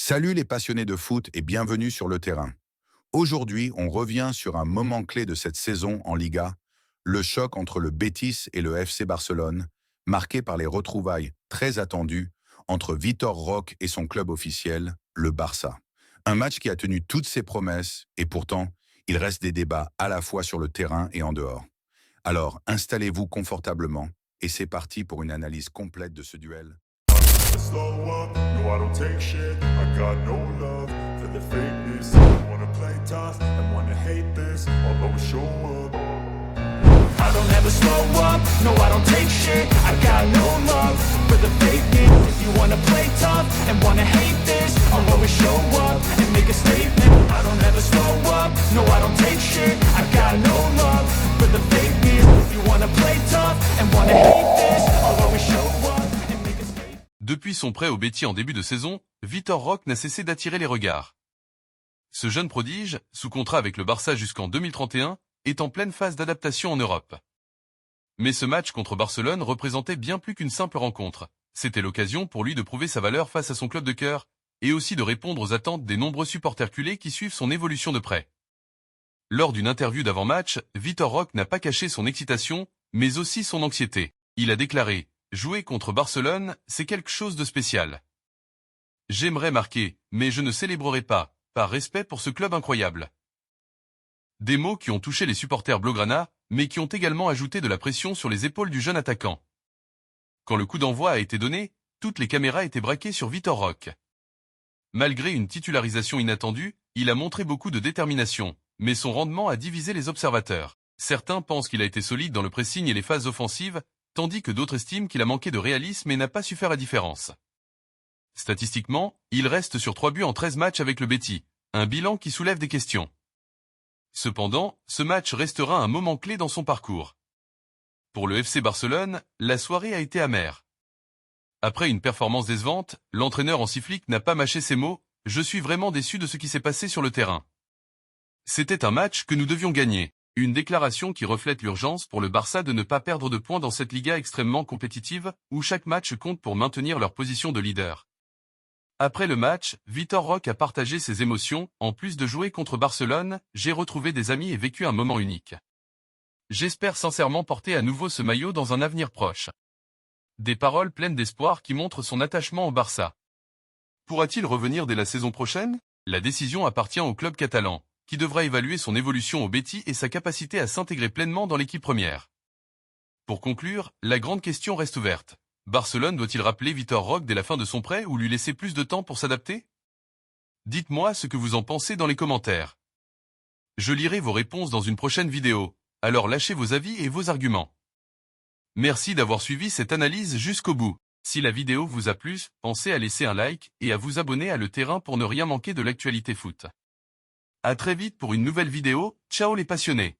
Salut les passionnés de foot et bienvenue sur le terrain. Aujourd'hui, on revient sur un moment clé de cette saison en Liga, le choc entre le Betis et le FC Barcelone, marqué par les retrouvailles très attendues entre Vitor Roque et son club officiel, le Barça. Un match qui a tenu toutes ses promesses et pourtant, il reste des débats à la fois sur le terrain et en dehors. Alors, installez-vous confortablement et c'est parti pour une analyse complète de ce duel. Slow up, no I don't take shit. I got no love for the fakeness. I wanna play tough and wanna hate this. I'll always show up. I don't ever slow up, no I don't take shit. I got no love for the fakeness. If you wanna play tough and wanna hate this, I'll always show up and make a statement. I don't ever slow up, no I don't take shit. I got no love for the fakeness. If you wanna play tough and wanna hate this, I'll always show up. Depuis son prêt au Betis en début de saison, Vitor Roque n'a cessé d'attirer les regards. Ce jeune prodige, sous contrat avec le Barça jusqu'en 2031, est en pleine phase d'adaptation en Europe. Mais ce match contre Barcelone représentait bien plus qu'une simple rencontre. C'était l'occasion pour lui de prouver sa valeur face à son club de cœur, et aussi de répondre aux attentes des nombreux supporters culés qui suivent son évolution de près. Lors d'une interview d'avant-match, Vitor Roque n'a pas caché son excitation, mais aussi son anxiété. Il a déclaré: jouer contre Barcelone, c'est quelque chose de spécial. J'aimerais marquer, mais je ne célébrerai pas, par respect pour ce club incroyable. Des mots qui ont touché les supporters blaugrana, mais qui ont également ajouté de la pression sur les épaules du jeune attaquant. Quand le coup d'envoi a été donné, toutes les caméras étaient braquées sur Vitor Roque. Malgré une titularisation inattendue, il a montré beaucoup de détermination, mais son rendement a divisé les observateurs. Certains pensent qu'il a été solide dans le pressing et les phases offensives, tandis que d'autres estiment qu'il a manqué de réalisme et n'a pas su faire la différence. Statistiquement, il reste sur 3 buts en 13 matchs avec le Betis, un bilan qui soulève des questions. Cependant, ce match restera un moment clé dans son parcours. Pour le FC Barcelone, la soirée a été amère. Après une performance décevante, l'entraîneur en sifflique n'a pas mâché ses mots: « Je suis vraiment déçu de ce qui s'est passé sur le terrain. C'était un match que nous devions gagner. » Une déclaration qui reflète l'urgence pour le Barça de ne pas perdre de points dans cette Liga extrêmement compétitive, où chaque match compte pour maintenir leur position de leader. Après le match, Vitor Roque a partagé ses émotions: « En plus de jouer contre Barcelone, j'ai retrouvé des amis et vécu un moment unique. J'espère sincèrement porter à nouveau ce maillot dans un avenir proche. » Des paroles pleines d'espoir qui montrent son attachement au Barça. Pourra-t-il revenir dès la saison prochaine? La décision appartient au club catalan, qui devra évaluer son évolution au Betis et sa capacité à s'intégrer pleinement dans l'équipe première. Pour conclure, la grande question reste ouverte. Barcelone doit-il rappeler Vitor Roque dès la fin de son prêt ou lui laisser plus de temps pour s'adapter? Dites-moi ce que vous en pensez dans les commentaires. Je lirai vos réponses dans une prochaine vidéo, alors lâchez vos avis et vos arguments. Merci d'avoir suivi cette analyse jusqu'au bout. Si la vidéo vous a plu, pensez à laisser un like et à vous abonner à Le Terrain pour ne rien manquer de l'actualité foot. À très vite pour une nouvelle vidéo, ciao les passionnés.